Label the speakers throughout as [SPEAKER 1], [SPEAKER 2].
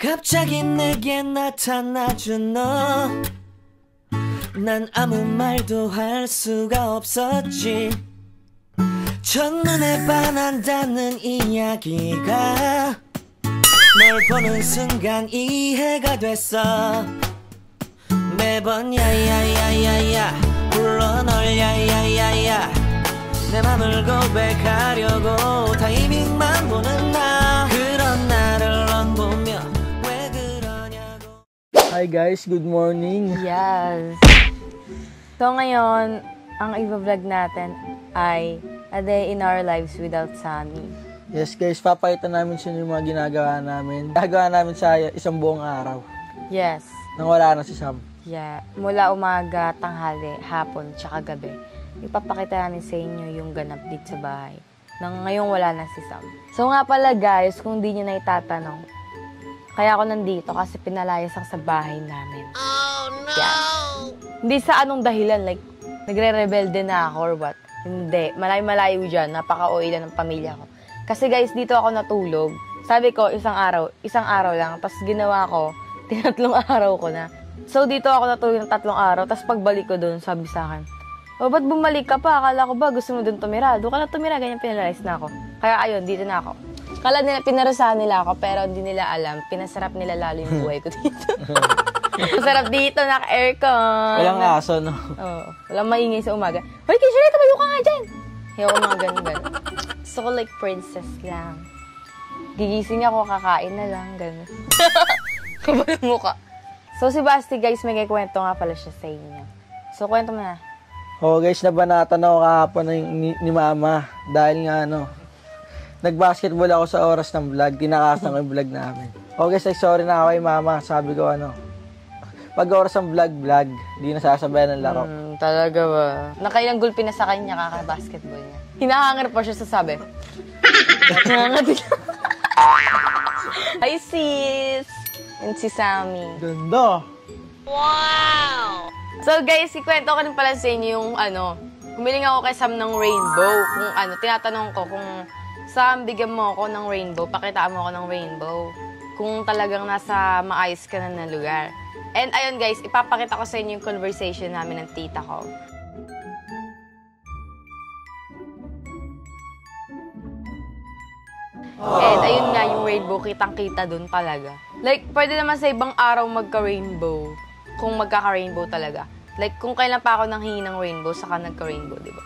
[SPEAKER 1] 갑자기 내게 나타나준 너, 난 아무 말도 할 수가 없었지. 첫눈에 반한다는 이야기가 널 보는 순간 이해가 됐어. 매번 야야야야야 불러 널 야야야야, 내 맘을 고백하려고 타이밍만 보는 나, 그런 나를 넌 보며 왜 그러냐고.
[SPEAKER 2] Hi guys, good morning.
[SPEAKER 3] Yes. So ngayon, ang i-vlog natin ay A Day in Our Lives Without Sammy.
[SPEAKER 2] Yes guys, papakita namin sa inyo yung mga ginagawa namin. Ginagawa namin sa isang buong araw.
[SPEAKER 3] Yes.
[SPEAKER 2] Nang wala na si Sam.
[SPEAKER 3] Yeah. Mula umaga, tanghali, hapon, tsaka gabi. Ipapakita namin sa inyo yung ganap dito sa bahay. Nang ngayong wala na si Sam. So nga pala guys, kung di nyo na itatanong, kaya ako nandito kasi pinalayas ako sa bahay namin. Oh no! Yeah. Hindi sa anong dahilan, like, nagre-rebelde na ako or what. Hindi. Malayo-malayo dyan. Napaka-OA lang ng pamilya ko. Kasi guys, dito ako natulog. Sabi ko, isang araw lang. Tapos ginawa ko, 3 araw ko na. So dito ako natulog ng 3 araw. Tapos pagbalik ko doon, sabi sa akin, "O, ba't bumalik ka pa? Akala ko ba gusto mo doon tumira? Doon ka na tumira." Ganyan pinalays na ako. Kaya ayun, dito na ako. Kala nila, pinarusahan nila ako, pero hindi nila alam. Pinasarap nila lalo yung buhay ko dito. Masarap dito, naka-aircon.
[SPEAKER 2] Walang aso, no?
[SPEAKER 3] Oo. Walang maingay sa umaga. Hoy, Kisha, tumayo ka nga dyan! Ayoko mga ganun. Gusto ko like princess lang. Gigising ako, kakain na lang, ganun. Kabal mukha. So, si Basti, guys, may kwento nga pala siya sa inyo. So, kwento mo na.
[SPEAKER 2] Oo guys, nabanatan ako kahapon ni Mama. Dahil nga, nag-basketball ako sa oras ng vlog. Tinakasan ko yung vlog namin. Oo guys, sorry na ako kay Mama. Sabi ko, pag oras ng vlog, di nasasabayan ng laro.
[SPEAKER 3] Talaga ba? Nakailang gulpi na sa kanya kaka-basketball niya. Hinahangar pa siya sa sabi. Hi sis! And si Sammy.
[SPEAKER 2] Ganda!
[SPEAKER 3] Wow! So guys, ikwento ko rin pala sa inyo yung humiling ako kay Sam ng rainbow. Kung tinatanong ko kung Sam, bigyan mo ako ng rainbow, pakitaan mo ako ng rainbow. Kung talagang nasa maayos ka na lugar. And ayun guys, ipapakita ko sa inyo yung conversation namin ng tita ko. And ayun nga yung rainbow, kitang-kita dun talaga. Like, pwede naman sa ibang araw magka-rainbow. Kung magkaka-rainbow talaga. Like, kung kailan pa ako nanghingi ng rainbow, saka nagka-rainbow, di ba?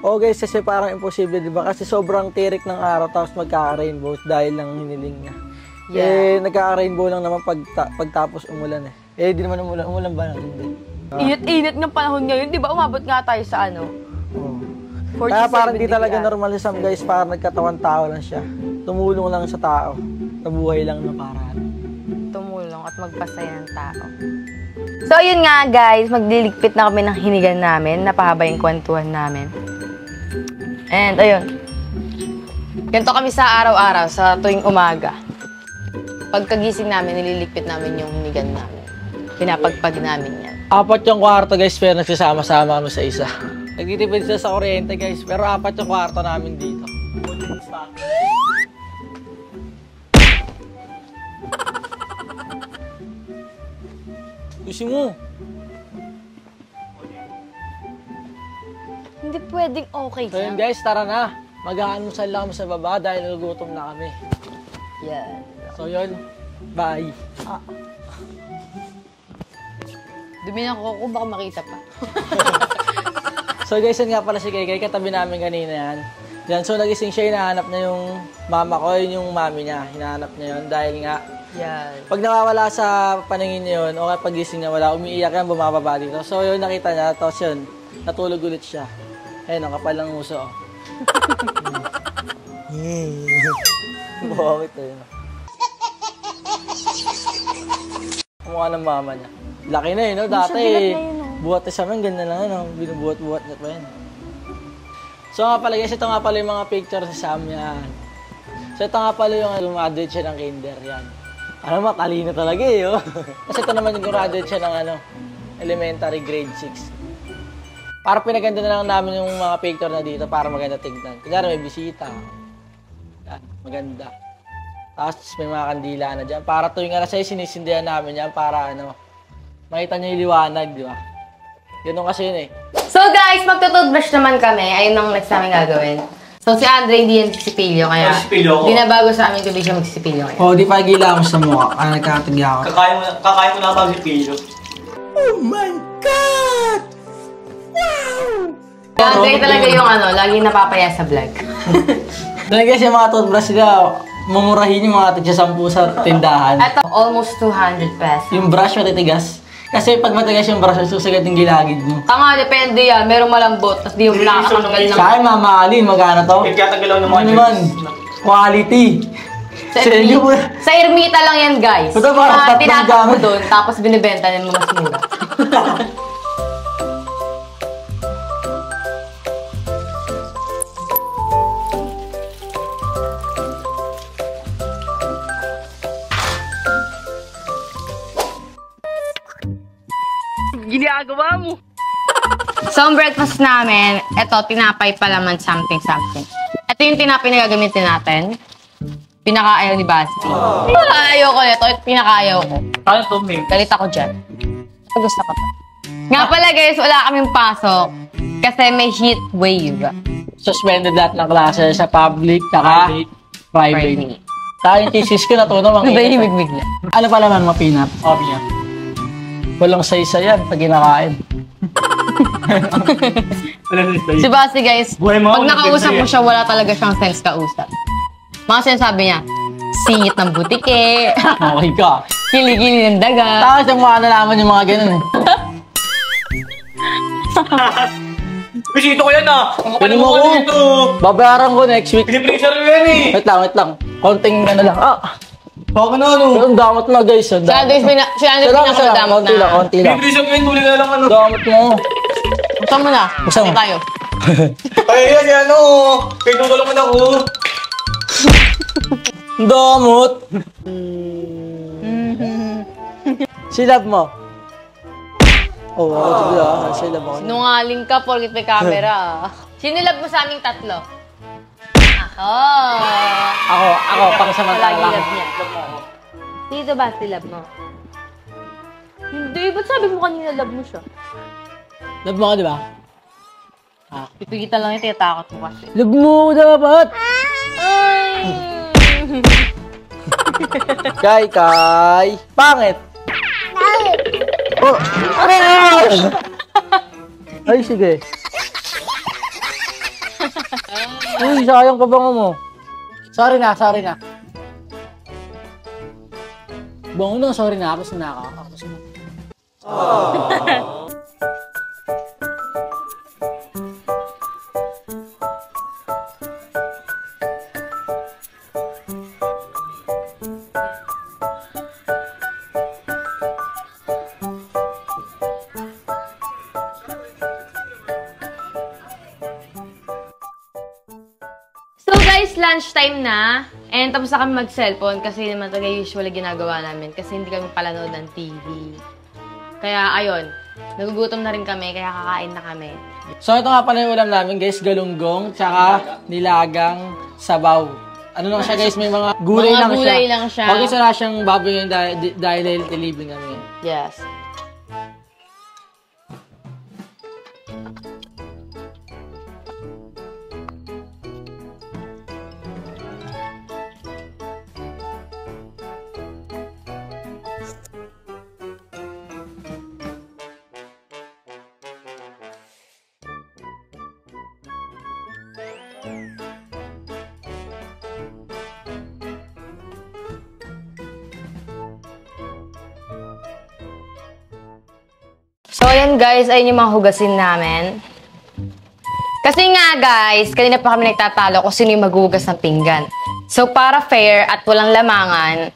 [SPEAKER 2] Oo guys, kasi parang imposible, di ba? Kasi sobrang tirik ng araw tapos magkaka-rainbow dahil lang hiniling niya. Yeah. Nagkaka-rainbow lang naman pagtapos umulan eh. Di naman umulan ba? Hindi.
[SPEAKER 3] Init ng panahon ngayon, di ba? Umabot nga tayo sa
[SPEAKER 2] Kaya parang di talaga normal si Sam guys, parang nagkatawan tao lang siya. Tumulong lang sa tao. Nabuhay lang na paraan.
[SPEAKER 3] Tumulong at magpasaya ng tao. So, ayun nga guys, magliligpit na kami ng hinigan namin. Napahaba yung kwentuhan namin. And, ayun. Ganito kami sa araw-araw, sa tuwing umaga. Pagkagising namin, nililigpit namin yung hinigan namin. Pinapagpag namin yan.
[SPEAKER 2] 4 yung kwarto guys, pero nagsasama-sama kami sa isa. Nagtitipid sila sa kuryente guys, pero 4 yung kwarto namin dito. Gusto mo?
[SPEAKER 3] Hindi pwedeng okay
[SPEAKER 2] So yun guys, tara na. Mag-aanusal lang kami sa baba dahil nagugutom na kami.
[SPEAKER 3] Yeah.
[SPEAKER 2] So yun, bye.
[SPEAKER 3] Dumi na ako, baka makita pa.
[SPEAKER 2] So guys, yun nga pala si Kay. Katabi namin kanina yan. Yan, so nagising siya, hinahanap niya yung mama ko, yun yung mami niya. Hinahanap niya yun dahil nga, pag nawawala sa paningin niya yun, o pag gising niya wala, umiiyak yan, bumababa dito. So yun, nakita niya, tapos yun, natulog ulit siya. Ayun, ang kapal ng uso. Bakit yun? Kumukha ng mama niya. Laki na yun, dati buhat na siya man, ganyan lang yun, binubuhat-buhat niya pa yun. So nga pala guys, ito nga pala yung mga picture sa Sam yan. So ito nga pala yung graduate siya ng kinder yan. Matalino talaga eh, Kasi ito naman yung graduate siya ng elementary grade 6. Para pinaganda na lang namin yung mga picture na dito para maganda tignan. Kunyari may bisita. Yan, maganda. Tapos may mga kandila na dyan. Para tuwing alas 6, sinisindihan namin yan para makita nyo yung liwanag, di ba? Ganun kasi yun eh.
[SPEAKER 3] So guys, magtututbrush naman kami. Ayun ang next namin gagawin. So si Andre hindi yan sisipilyo, kaya binabago sa amin tuloy siya magsisipilyo ngayon.
[SPEAKER 2] Oh, di pa gila ako sa mukha. Kaya nagkakatagya ako.
[SPEAKER 4] Kakain mo na ba si Pilo?
[SPEAKER 1] Oh my God!
[SPEAKER 3] Si Andre talaga yung laging napapaya sa vlog.
[SPEAKER 2] Dahil kasi yung mga toothbrush nila, mamurahin yung mga tigsa 10 sa tindahan.
[SPEAKER 3] Ito, almost 200 pesos.
[SPEAKER 2] Yung brush matitigas. Kasi pag matigas yung brush, susugat yung gilagid mo.
[SPEAKER 3] Tanga, depende yan. Merong malambot, tapos di yung nakakatanggal ng...
[SPEAKER 2] Sa akin, mamahalin. Magkano to?
[SPEAKER 4] Kaya ng mga
[SPEAKER 2] naman? Quality.
[SPEAKER 3] Sa Ermita lang yan, guys.
[SPEAKER 2] Ito ba?
[SPEAKER 3] Tinatak mo doon, tapos binibenta mo mas mura.
[SPEAKER 2] Ginagawa mo.
[SPEAKER 3] So, ang breakfast namin, ito, tinapay palaman something. Ito yung tinapay na gagamitin natin. Pinakaayaw ni Basti. Pinakaayaw ko nito. Pinakaayaw ko.
[SPEAKER 4] Ano to, Ming?
[SPEAKER 3] Galit ako dyan. Gusto ko to. Nga pala guys, wala kaming pasok. Kasi may heat wave.
[SPEAKER 2] Suspended lahat ng klase sa public, saka private. Saka yung thesis ko natunaw ang
[SPEAKER 3] Nahimig bigla.
[SPEAKER 2] Ano pa naman mga peanut?
[SPEAKER 4] Hobby niya.
[SPEAKER 2] Walang saysa yan pag kinakain.
[SPEAKER 3] Si Basti guys,
[SPEAKER 4] Buhay mo
[SPEAKER 3] pag
[SPEAKER 4] ako,
[SPEAKER 3] nakausap mo
[SPEAKER 4] nag-sense
[SPEAKER 3] siya, wala talaga siyang sense kausap. Mga sinasabi niya, singit ng butike,
[SPEAKER 2] Okay ka.
[SPEAKER 3] kiligili ng daga.
[SPEAKER 2] Tapos yung mga nalaman yung mga ganun eh.
[SPEAKER 4] Bisito ko yan ah! Ang kapal
[SPEAKER 2] Pwede mo
[SPEAKER 4] mo
[SPEAKER 2] ako.
[SPEAKER 4] dito!
[SPEAKER 2] Babayaran ko next week.
[SPEAKER 4] Pinipressure mo yan eh!
[SPEAKER 2] Wait lang. Konting lang.
[SPEAKER 4] Baka na
[SPEAKER 2] Ang damot na guys. Ang
[SPEAKER 3] Si Andres, si Andres pinakamadamot
[SPEAKER 2] Konti lang,
[SPEAKER 3] na.
[SPEAKER 2] konti lang.
[SPEAKER 4] Pinipressure mo yan, huli na lang
[SPEAKER 2] Damot mo.
[SPEAKER 3] Buksan mo na.
[SPEAKER 2] Buksan mo.
[SPEAKER 3] Kasi tayo.
[SPEAKER 4] Ay, yan si kaya tutulungan ako.
[SPEAKER 2] Ang damot. Silab mo. Oo, silab mo.
[SPEAKER 3] Nungaling ka, porkit may camera. Sinilab mo sa aming tatlo. Ako.
[SPEAKER 2] Ako, pang samantala
[SPEAKER 3] Palagi
[SPEAKER 2] lang.
[SPEAKER 3] lab niya. Dito ba silab mo? Hindi, ba't sabi mo kanina lab mo siya?
[SPEAKER 2] Lab mo ka, di ba?
[SPEAKER 3] Pipigitan lang yung tinatakot mo kasi.
[SPEAKER 2] Lab mo dapat. Kay. Pangit. Oh. Ay, sige. Uy, sayang kabango mo. Sorry na. Bango na, sorry na. Ako sinaka.
[SPEAKER 3] So guys, lunchtime na. And tapos na kami mag-cellphone kasi naman talaga usually ginagawa namin kasi hindi kami palanood ng TV. Kaya ayun, nagugutom na rin kami kaya kakain na kami.
[SPEAKER 2] So ito nga pala yung ulam namin guys, galunggong, tsaka nilagang sabaw. Ano lang siya guys, may mga gulay
[SPEAKER 3] Mga
[SPEAKER 2] lang siya.
[SPEAKER 3] gulay lang siya.
[SPEAKER 2] Huwag isa na siyang baboy ngayon dahil living kami.
[SPEAKER 3] Yes. So, ayan guys, ayun yung mga hugasin namin. Kasi nga guys, kanina pa kami nagtatalo kung sino yung maghuhugas ng pinggan. So, para fair at walang lamangan,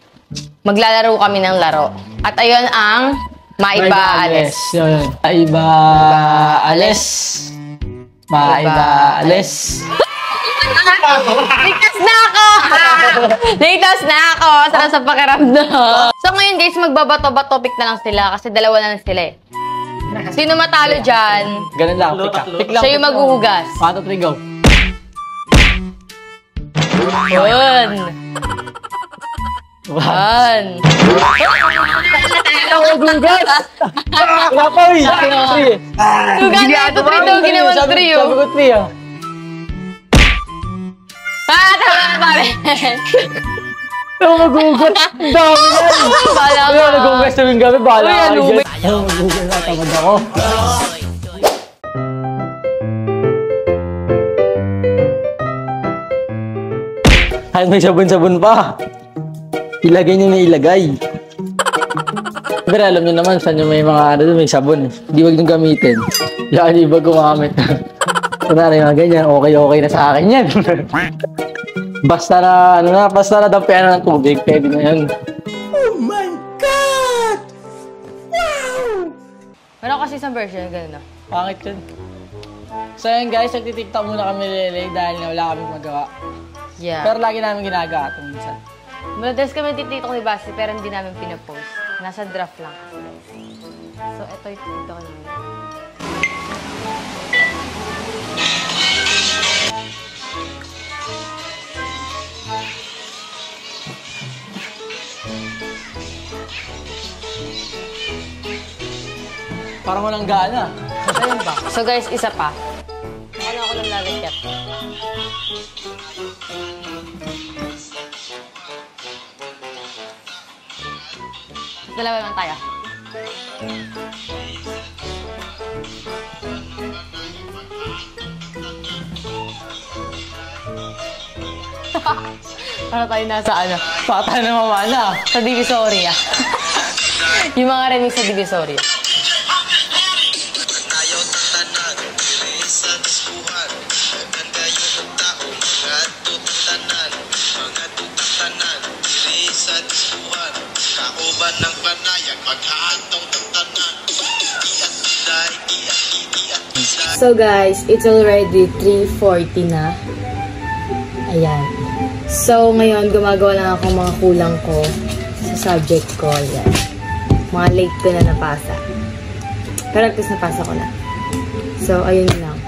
[SPEAKER 3] maglalaro kami ng laro. At ayun ang Maiba Ales.
[SPEAKER 2] Yun. Maiba Ales.
[SPEAKER 3] Ligtas na ako! Ligtas na ako! Sarap sa pakiramdam. So ngayon guys, magbabato-bato topic na lang sila kasi dalawa na lang sila eh. Sino matalo dyan,
[SPEAKER 2] Ganun lang. Pick lang.
[SPEAKER 3] siya yung maghuhugas.
[SPEAKER 2] 1, 2, 3, go.
[SPEAKER 3] Yun! Yan.
[SPEAKER 2] Gugas! Wala pa eh!
[SPEAKER 3] Tugan na ito, 3 daw, ginawan 3
[SPEAKER 2] Sabi
[SPEAKER 3] oh.
[SPEAKER 2] ko 3 ah.
[SPEAKER 3] Tama na pare.
[SPEAKER 2] Magugas! Ang dami yan!
[SPEAKER 3] Bala
[SPEAKER 2] Ano,
[SPEAKER 3] ka.
[SPEAKER 2] nagugas tuwing gabi, bahala
[SPEAKER 3] Uy,
[SPEAKER 2] ka
[SPEAKER 3] ano,
[SPEAKER 2] dyan. Ano, magugas na, tamad ako. Ay, may sabon-sabon pa. Ilagay nyo na ilagay. Pero alam nyo naman, saan yung may mga ano doon, may sabon. Hindi wag nyo gamitin. Yan, iba gumamit. Kunwari mga ganyan, okay na sa akin yan. Basta na, ano na, basta na dampian na ng tubig, pwede na yan.
[SPEAKER 1] Oh my God! Wow!
[SPEAKER 3] Meron kasi isang version, gano'n na.
[SPEAKER 2] Pangit yun. So yun guys, nagtitiktok muna kami Lele dahil nga wala kaming magawa.
[SPEAKER 3] Yeah.
[SPEAKER 2] Pero lagi namin ginagawa ito minsan.
[SPEAKER 3] Madalas kami tititok ni Basti pero hindi namin pinapost. Nasa draft lang kasi. So, ito yung tititok namin.
[SPEAKER 2] Parang walang gana.
[SPEAKER 3] Ayun ba? So guys, isa pa. Ano ako lang lalagyan? Dalawa lang tayo. Para tayo nasa ano?
[SPEAKER 2] Patay na mamana.
[SPEAKER 3] Sa Divisoria. Yung mga remix sa Divisoria.
[SPEAKER 5] So guys, it's already 3:40 na. Ayan. So ngayon, gumagawa lang ako mga kulang ko sa subject ko. Ayan. Mga late ko na napasa. Pero at least napasa ko na. So, ayun lang.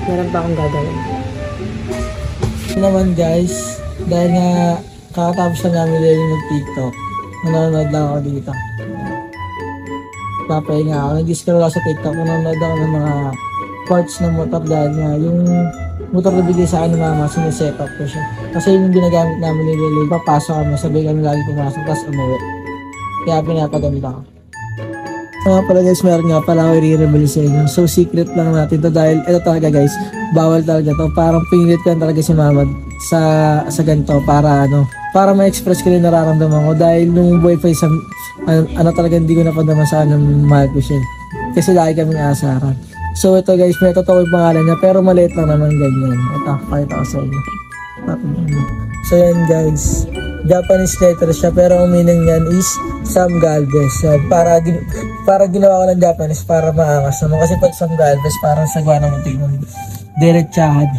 [SPEAKER 5] Meron pa akong gagawin.
[SPEAKER 2] Naman guys, dahil nga kakatapos na namin Lele mag-TikTok, nanonood lang ako dito. Papahinga ako. Nag-discover ako sa TikTok, nanonood ako ng mga parts ng motor dahil nga yung motor na bigay sa akin ni Mama, sineset up ko siya. Kasi yun yung ginagamit namin ni Lele, papasok kami, sabay kami lagi pumasok, tapos umuwi. Kaya pinapaganda ko. Mga pala guys, meron nga pala ako i-reveal sa inyo. So secret lang natin to dahil ito talaga guys, bawal talaga to. Parang pinilit ko talaga si Mama sa ganito para para ma-express ko yung nararamdaman ko dahil nung boyfriend sa ano talaga hindi ko napadama sa mahal ko siya. Kasi lagi kaming asaran. So ito guys, may totoo yung pangalan niya pero maliit lang naman ganyan. Ito, pakita ko sa inyo. So yan guys, Japanese letter siya pero ang meaning niyan is Sam Galvez. Yan, para ginawa ko ng Japanese para maangas naman. Kasi pag Sam Galvez parang sagwa naman tignan diretsahan.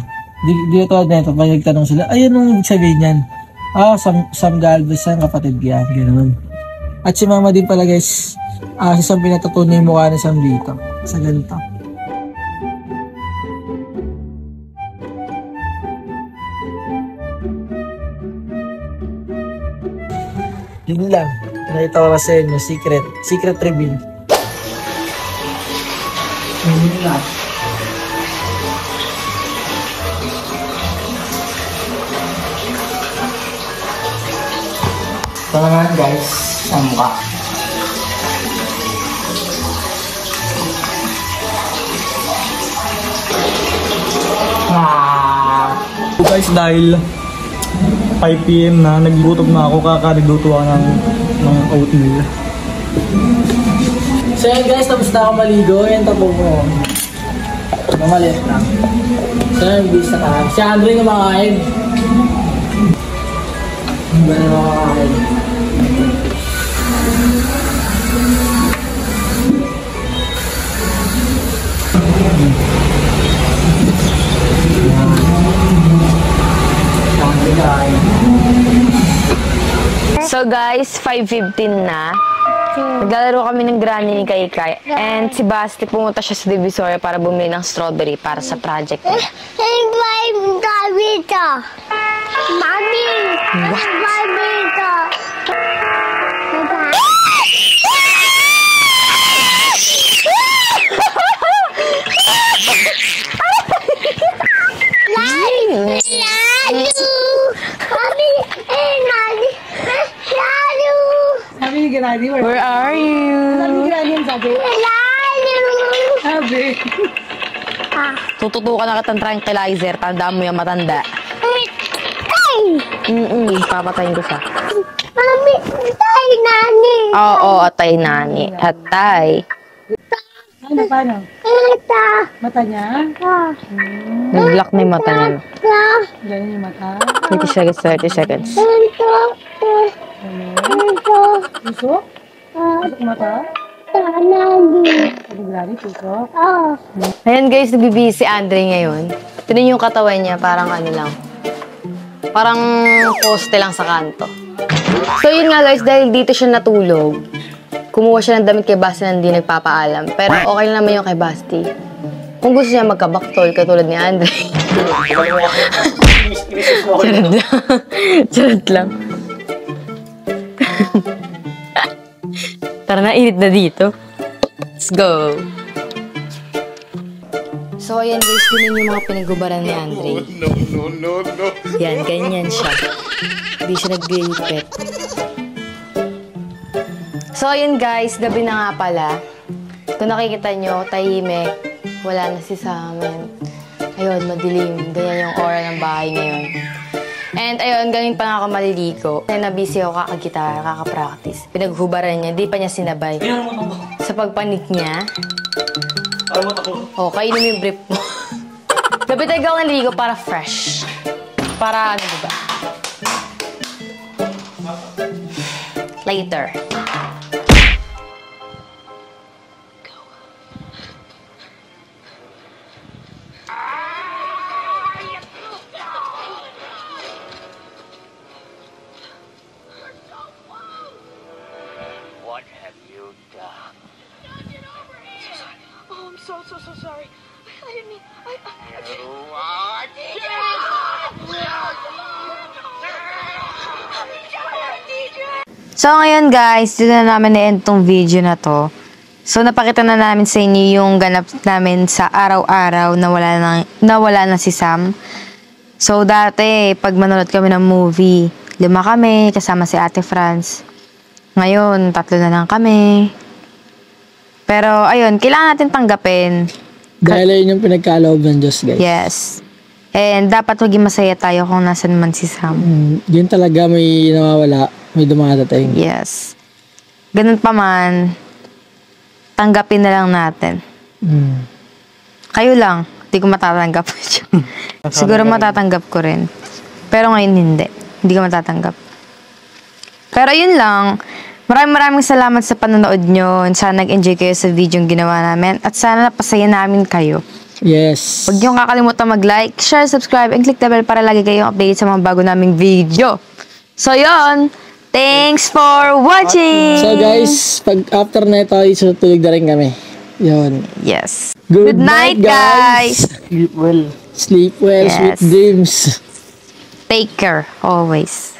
[SPEAKER 2] Dito nito pag nagtanong sila, ayun ang ibig sabihin niyan. Sam Galvez ang kapatid yan, ganoon. At si Mama din pala guys, si Sam pinatutunan yung mukha ni Sam dito sa ganito. Yun lang. Nakita ko sa inyo, secret reveal. Yun lang. Ito naman guys, ang mukha.
[SPEAKER 6] So guys, dahil 5 PM na, naglutob na ako, kakaliluto ako ng oatmeal.
[SPEAKER 2] So yan guys, tapos na ako maligo. Yan tapo ko. Mamalit lang. So yan, bis na tayo. Si Andre na makakain. Hindi na makakain.
[SPEAKER 3] So guys, 5:15 na. Naglalaro kami ng granny ni Kaikai. And si Basti pumunta siya sa Divisoria para bumili ng strawberry para sa project niya.
[SPEAKER 7] Mami!
[SPEAKER 3] What?
[SPEAKER 7] Mami ka! Lalu! Mami! Nani! Lalu!
[SPEAKER 1] Sabi ni Granny,
[SPEAKER 3] Where are you?
[SPEAKER 1] sabi ni Granny yung sabi.
[SPEAKER 7] Lalu!
[SPEAKER 1] Sabi.
[SPEAKER 3] Tututukan na kitang tranquilizer. Tandaan mo yung matanda. Papatayin ko siya.
[SPEAKER 7] Mami! Tay, Nani!
[SPEAKER 3] Oo, atay nani. Atay.
[SPEAKER 1] Ano, paano?
[SPEAKER 7] Ita!
[SPEAKER 1] Mata niya?
[SPEAKER 3] Nag-block na yung mata niya.
[SPEAKER 1] Ganyan yung mata.
[SPEAKER 3] 30 seconds, 30 seconds.
[SPEAKER 1] Puso? Pusok mata?
[SPEAKER 7] Nani!
[SPEAKER 1] Sabi ni Granny, puso.
[SPEAKER 3] Ayan guys, nagbibihis si Andre ngayon. Tignan yung katawan niya, parang ano lang. Parang poste lang sa kanto. So yun nga guys, dahil dito siya natulog, kumuha siya ng damit kay Basti na hindi nagpapaalam. Pero okay lang naman yung kay Basti. Kung gusto niya magkabaktol, katulad ni Andre. Charot lang. Charot lang. Tara na, init na dito. Let's go. So, ayan guys, yun yung mga pinaghubaran ni Andre. No. Yan, ganyan siya. Hindi siya nag-repeat. So, ayun guys, gabi na nga pala. Kung nakikita nyo, tahimik. Wala na si Samen. Ayun, madilim. Ganyan yung aura ng bahay ngayon. And ayun, galing pa nga ako maliligo. Na-busy ako kakagitara, kakapractice. Pinaghubaran niya, di pa niya sinabay. Sa pagpanik niya. Oh, kainin mo yung brief mo. Gabi tayo ako naliligo para fresh. Para ano diba? Later.
[SPEAKER 8] What have you done?
[SPEAKER 7] Oh, I'm so sorry. I didn't mean...
[SPEAKER 8] You are
[SPEAKER 3] So, ngayon guys, dito na namin na-end tong video na to. So, napakita na namin sa inyo yung ganap namin sa araw-araw na wala na si Sam. So, dati, pag manonood kami ng movie, 5 kami, kasama si Ate Franz. Ngayon, 3 na lang kami. Pero, ayun, kailangan natin tanggapin.
[SPEAKER 2] Dahil ayun yung pinagkaloob ng Diyos, guys.
[SPEAKER 3] Yes. And dapat maging masaya tayo kung nasan man si Sam.
[SPEAKER 2] Yun talaga may nawawala, may dumadating.
[SPEAKER 3] Yes. Ganun pa man, tanggapin na lang natin. Kayo lang, hindi ko matatanggap. Siguro matatanggap ko rin. Pero ngayon hindi. Hindi ko matatanggap. Pero yun lang. Maraming salamat sa panonood nyo. Sana nag-enjoy kayo sa video yung ginawa namin. At sana napasaya namin kayo.
[SPEAKER 2] Yes.
[SPEAKER 3] Huwag nyo kakalimutan mag-like, share, subscribe, and click the bell para lagi kayong updated sa mga bago naming video. So yun, thanks for watching!
[SPEAKER 2] So guys, pag after na ito, isutulog na rin kami. Yun.
[SPEAKER 3] Yes.
[SPEAKER 2] Good
[SPEAKER 3] night, guys!
[SPEAKER 2] Sleep well. Sleep well,
[SPEAKER 3] Yes.
[SPEAKER 2] sweet dreams.
[SPEAKER 3] Take care, always.